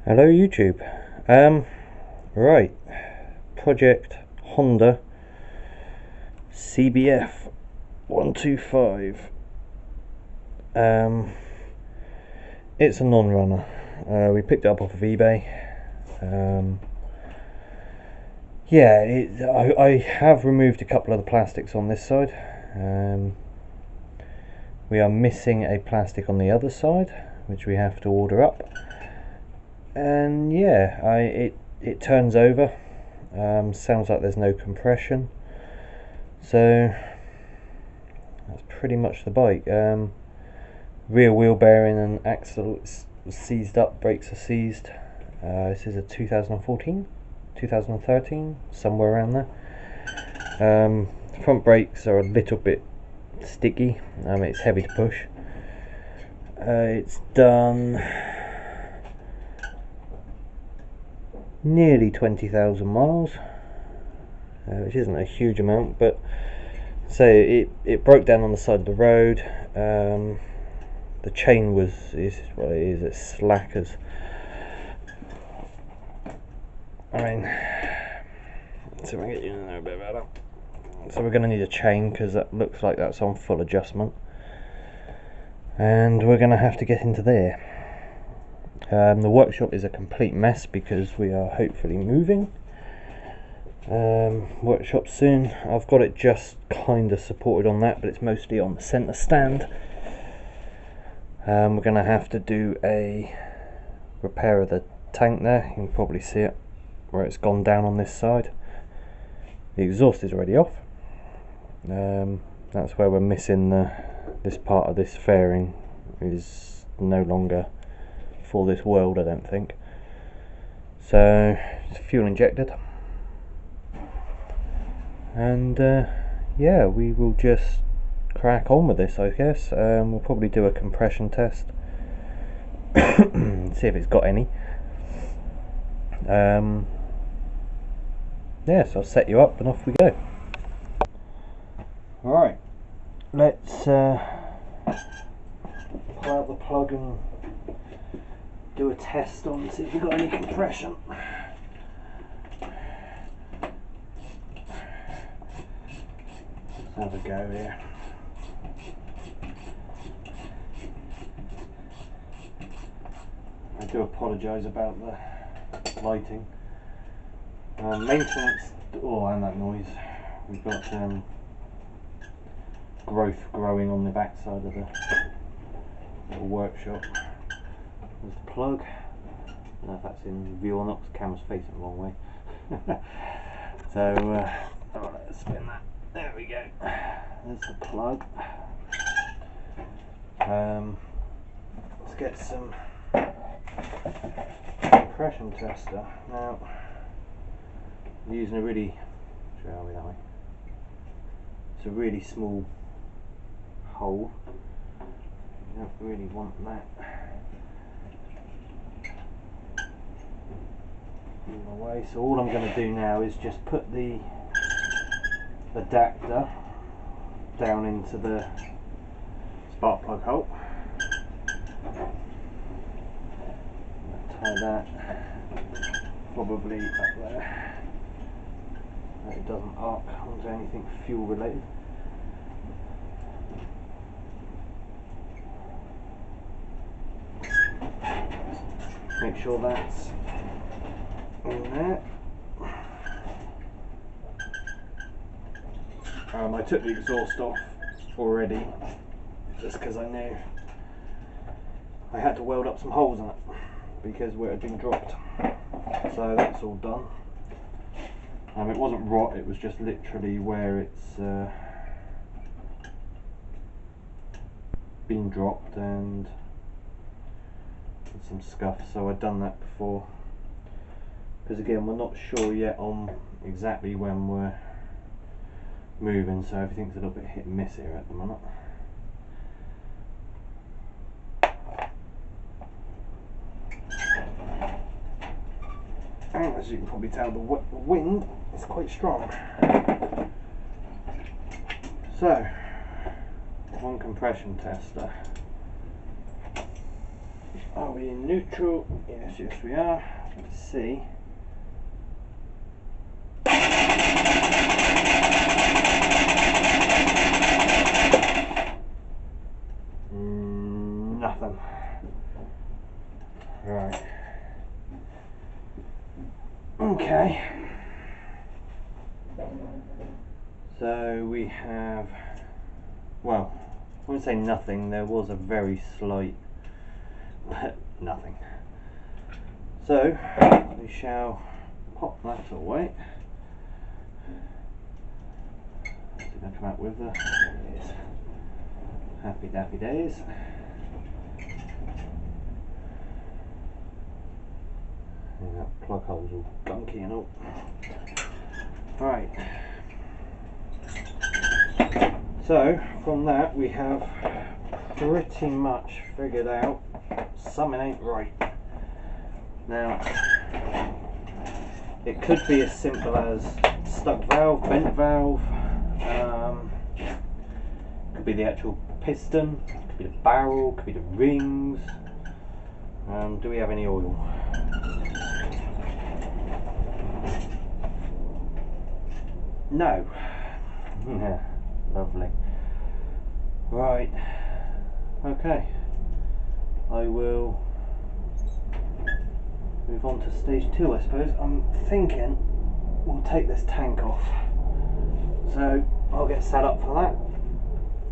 Hello YouTube. Right, project Honda CBF 125. It's a non-runner. We picked it up off of eBay. I have removed a couple of the plastics on this side. We are missing a plastic on the other side, which we have to order up. And yeah, it turns over. Sounds like there's no compression, so that's pretty much the bike. Rear wheel bearing and axle is seized up, brakes are seized. This is a 2014, 2013, somewhere around there. Front brakes are a little bit sticky. It's heavy to push. It's done nearly 20,000 miles, which isn't a huge amount, but so it broke down on the side of the road. The chain is what it is. It's slack as, so we're getting you know a bit better. So we're going to need a chain because that looks like that's on full adjustment, and we're going to have to get into there. The workshop is a complete mess because we are hopefully moving. Workshop soon. I've got it just kind of supported on that, but it's mostly on the centre stand. We're going to have to do a repair of the tank there. You can probably see it where it's gone down on this side. The exhaust is already off. That's where we're missing this part of this fairing is no longer for this world, I don't think. So it's fuel injected, and yeah, we will just crack on with this, I guess. We'll probably do a compression test, see if it's got any. Yeah, so I'll set you up and off we go. Alright, let's pull out the plug and do a test on, see if we've got any compression. Let's have a go here. I do apologise about the lighting. Maintenance, and that noise. We've got growth growing on the back side of the little workshop. There's the plug. I don't know if that's in view or not because the camera's facing the wrong way. So, let's spin that. There we go. There's the plug. Let's get some compression tester. Now, I'm using a really, shall we that way? It's a really small hole. You don't really want that in the way. So all I'm going to do now is just put the adapter down into the spark plug hole. Tie that probably up there, so it doesn't arc onto anything fuel related. Make sure that's in there. I took the exhaust off already just because I knew I had to weld up some holes in it because where it had been dropped. So that's all done. It wasn't rot, it was just literally where it's been dropped and some scuff, so I'd done that before, because again we're not sure yet on exactly when we're moving, so everything's a little bit hit and miss here at the moment. And as you can probably tell, the wind is quite strong. So, one compression tester. Are we in neutral? Yes, yes we are. Let's see. Nothing. Right. Okay. So we have, well, I wouldn't say nothing, there was a very slight, but nothing. So we shall pop that away. What's it going to come out with? Yes. Happy dappy days. Yeah, that plug hole's all gunky and all. Right. So from that we have pretty much figured out something ain't right. Now it could be as simple as stuck valve, bent valve, could be the actual piston, could be the barrel, could be the rings. Do we have any oil? No. Yeah, lovely. Right. Okay. I will move on to stage 2, I suppose. I'm thinking we'll take this tank off. So I'll get set up for that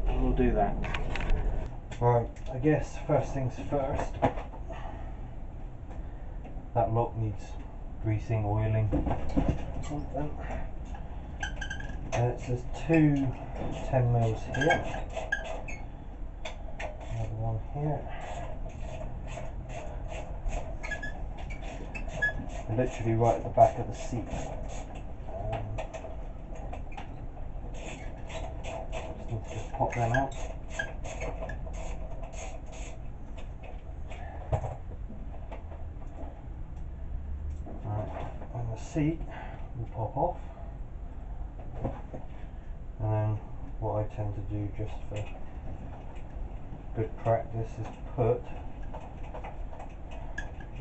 and we'll do that. Right, I guess first things first. That lock needs greasing, oiling, something. There's 2 10mm here, another one here. Literally right at the back of the seat. Just need to just pop them out. Right, and the seat will pop off. And then what I tend to do just for good practice is put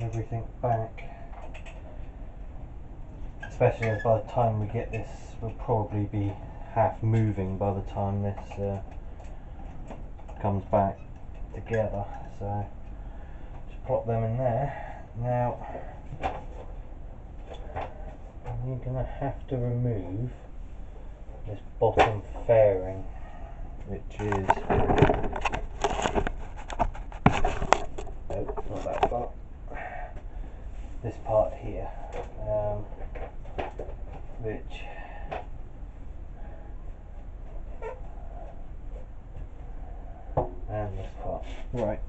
everything back, especially as by the time we get this, we'll probably be half moving by the time this comes back together. So just plop them in there. Now you're going to have to remove this bottom fairing, which is, nope, not that part, this part here, which and this part. Right.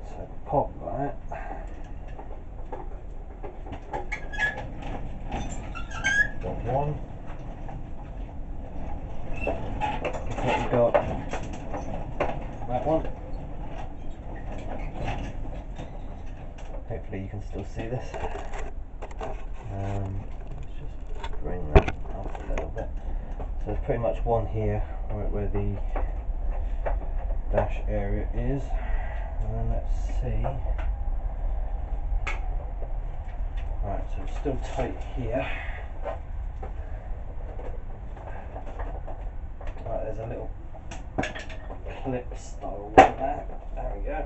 So pop that. One. What we got? That one. Hopefully you can still see this. Let's just bring that up a little bit. So there's pretty much one here, right where the dash area is. And then let's see. Right, so it's still tight here. Right, there's a little clip style one there. There we go.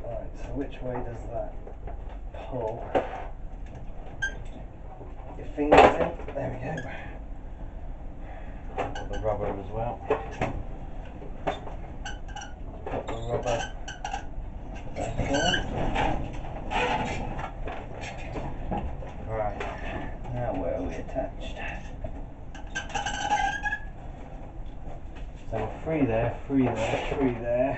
Right, so which way does that pull? Your fingers in. There we go. Got the rubber as well. Put the rubber back on. Right, now where are we attached? So we're free there, free there, free there.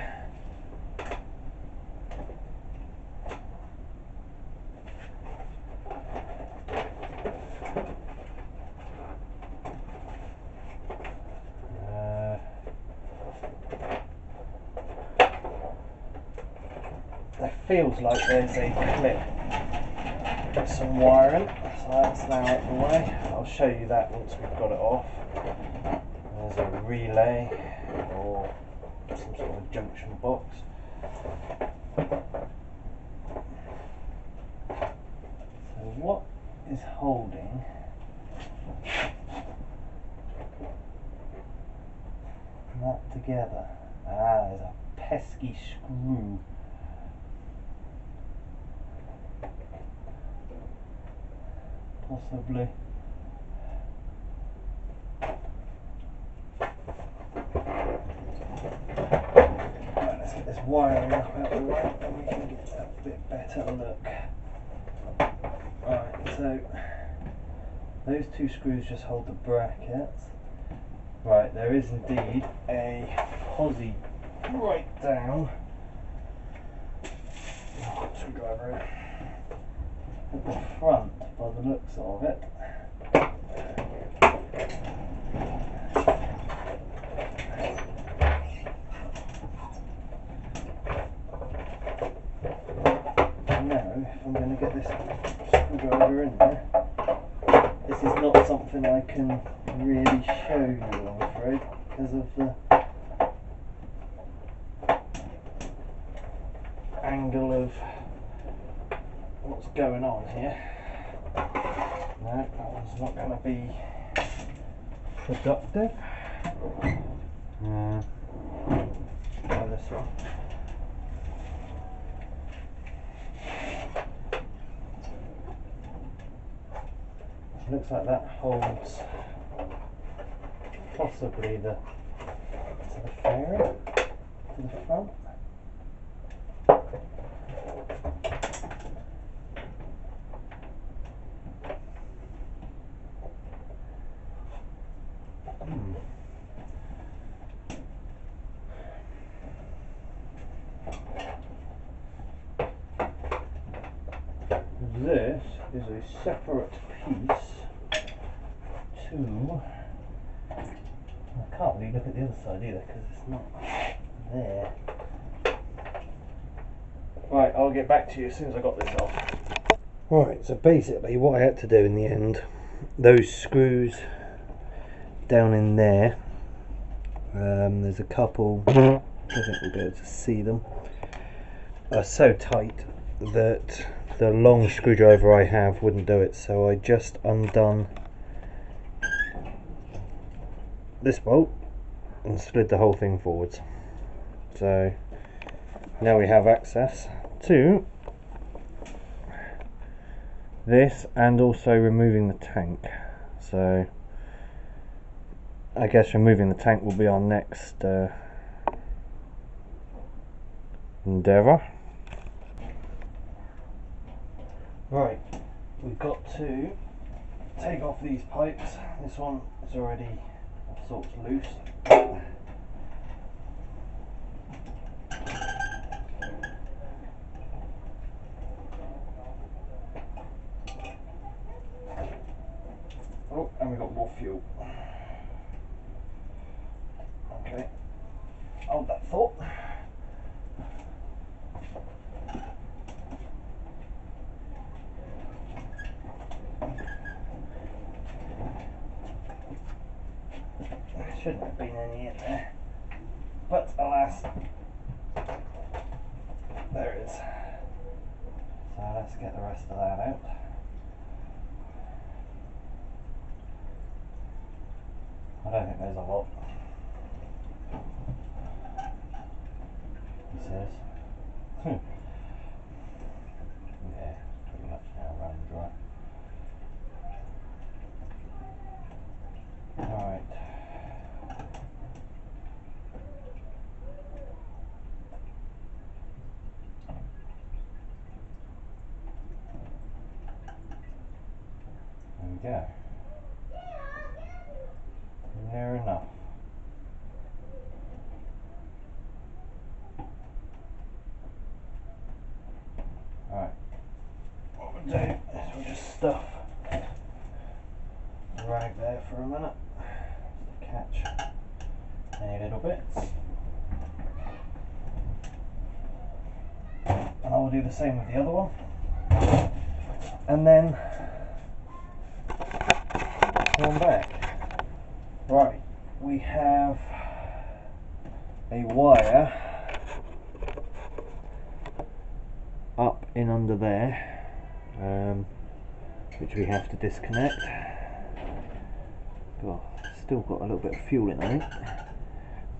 There feels like there's a clip, some wiring, so that's now out the way. I'll show you that once we've got it off. There's a relay or some sort of a junction box. So what is holding that together? Ah, there's a pesky screw. Possibly. Right, let's get this wiring up out of the way and we can get a bit better look. Right, so those two screws just hold the brackets. Right, there is indeed a posi right down. Screwdriver at the front by the looks of it. Now, if I'm going to get this screwdriver in there, this is not something I can really show you, I'm afraid, because of the angle of what's going on here. No, that one's not going to be productive. Try this one. Looks like that holds possibly the fairing to the front. This is a separate piece to, I can't really look at the other side either because it's not there. Right, I'll get back to you as soon as I got this off. Right, so basically what I had to do in the end, those screws down in there, there's a couple, I don't think we'll be able to see them, are so tight that the long screwdriver I have wouldn't do it, so I just undone this bolt and slid the whole thing forwards. So now we have access to this and also removing the tank. So I guess removing the tank will be our next endeavour. Right, we've got to take off these pipes. This one is already of sorts loose. Oh, and we've got more fuel. Okay, hold that thought. Shouldn't have been any in there, but alas, there it is. So let's get the rest of that out. I don't think there's a lot. He says. Yeah, pretty much now run dry. Alright. There we go. Near enough. Alright. What we'll do is we'll just stuff the rag there for a minute to catch any little bits. And I will do the same with the other one. And then one back. Right, we have a wire up in under there, which we have to disconnect. Well, still got a little bit of fuel in, I think.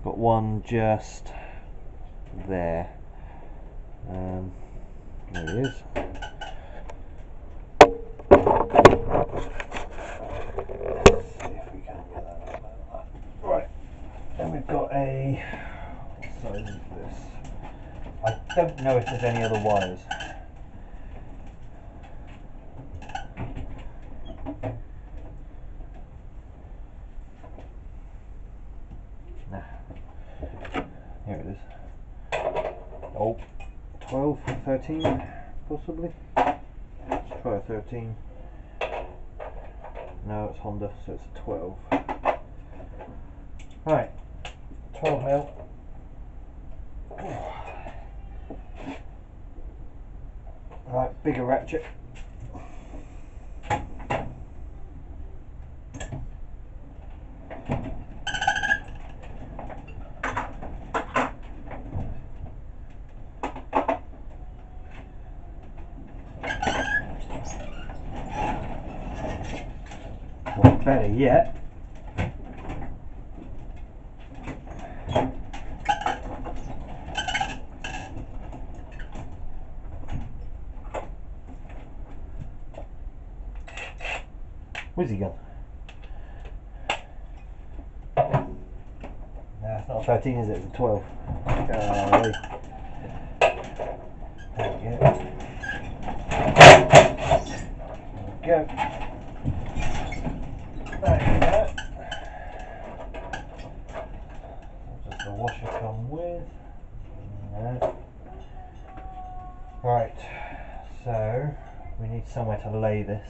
Got one just there. There it is. Let's see if we can get that out. Right, then we've got a, what size is this? I don't know if there's any other wires. Nah. Here it is. Oh, 12, 13 possibly. Let's try a 13. No, it's Honda, so it's a 12. Right, 12 mil. Right, bigger ratchet. Or better yet, where's he gone? No, it's not a 13, is it? It's a 12. Golly. There we go. There we go. There we go. What does the washer come with? No. Right, so we need somewhere to lay this.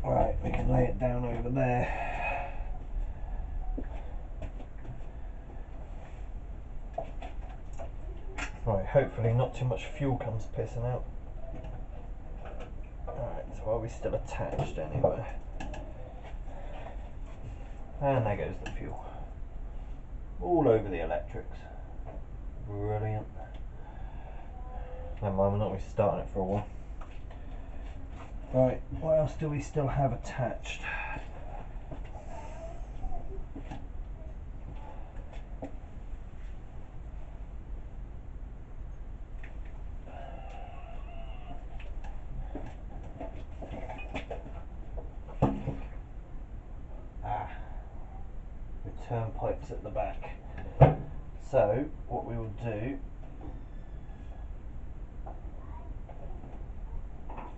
Right, we can lay it down over there. Right, hopefully not too much fuel comes pissing out. Alright, so are we still attached anyway? And there goes the fuel. All over the electrics. Brilliant. Never mind, we're not going to be starting it for a while. Right, what else do we still have attached? Return pipes at the back. So what we will do,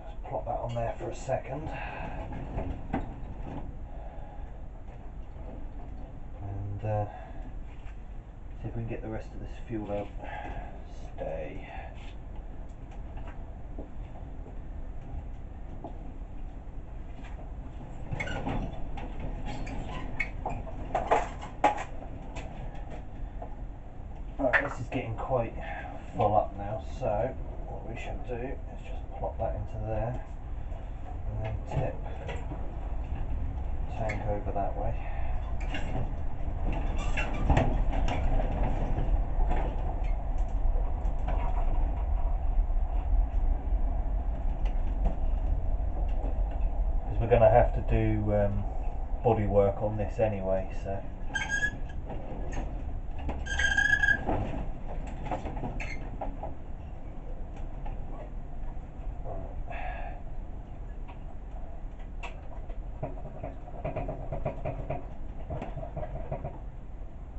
just plop that on there for a second, and see if we can get the rest of this fuel out. Stay. This is getting quite full up now, so what we should do is just plop that into there and then tip the tank over that way. Because we're going to have to do body work on this anyway, so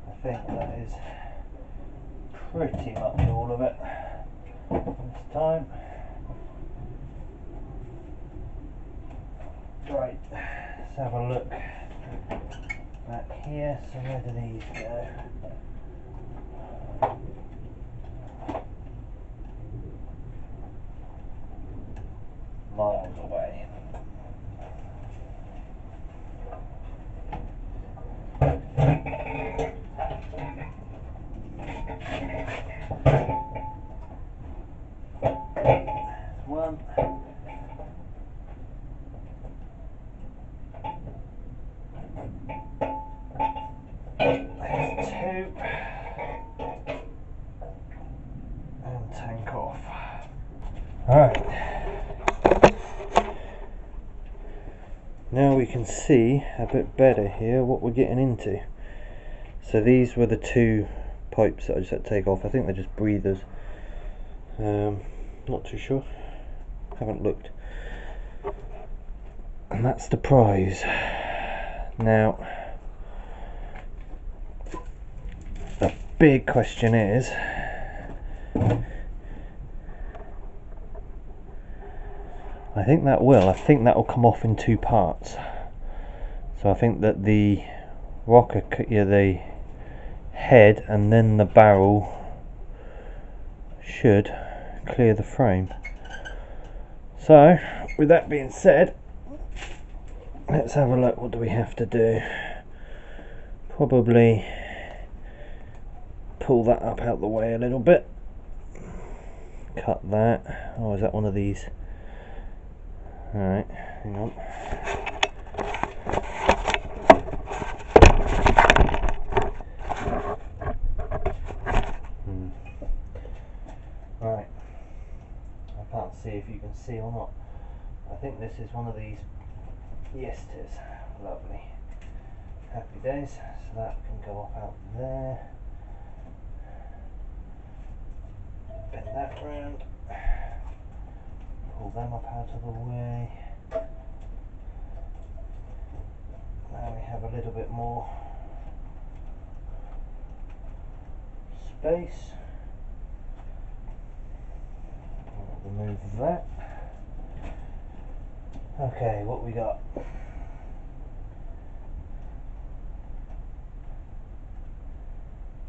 I think that is pretty much all of it this time. Right, let's have a look back here. So where do these go? Miles away. One. There's two. And tank off. Alright. Now we can see a bit better here what we're getting into. So these were the two pipes that I just had to take off. I think they're just breathers. Not too sure. Haven't looked. And that's the prize. Now, the big question is, I think that will come off in two parts. So I think that the rocker, the head and then the barrel should clear the frame. So with that being said, let's have a look. What do we have to do? Probably pull that up out the way a little bit. Cut that. Oh, is that one of these? Alright, hang on. Right. I can't see if you can see or not. I think this is one of these. Yes, it is. Lovely. Happy days. So that can go off out there. Bend that round. Pull them up out of the way. Now we have a little bit more space. I'll remove that. Okay, what we got?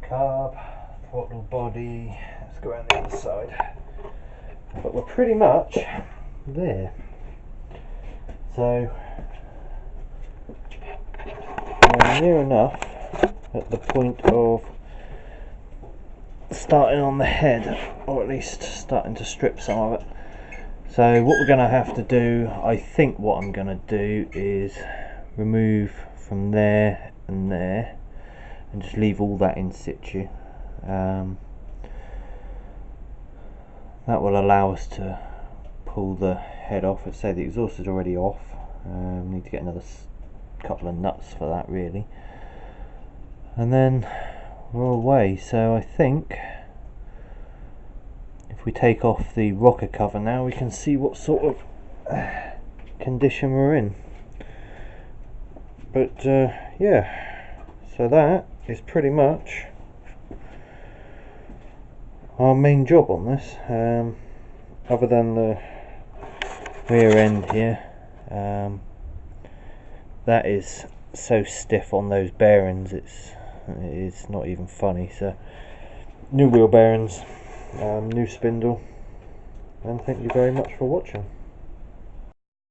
Carb, throttle body. Let's go around the other side. But we're pretty much there. So we're near enough at the point of starting on the head, or at least starting to strip some of it. So what we're going to have to do, I think what I'm going to do is remove from there and there and just leave all that in situ. That will allow us to pull the head off. Let's say the exhaust is already off. Need to get another couple of nuts for that really. And then we're away. So I think if we take off the rocker cover now, we can see what sort of condition we're in. But yeah, so that is pretty much our main job on this, other than the rear end here. That is so stiff on those bearings, it's not even funny. So new wheel bearings, new spindle, and thank you very much for watching.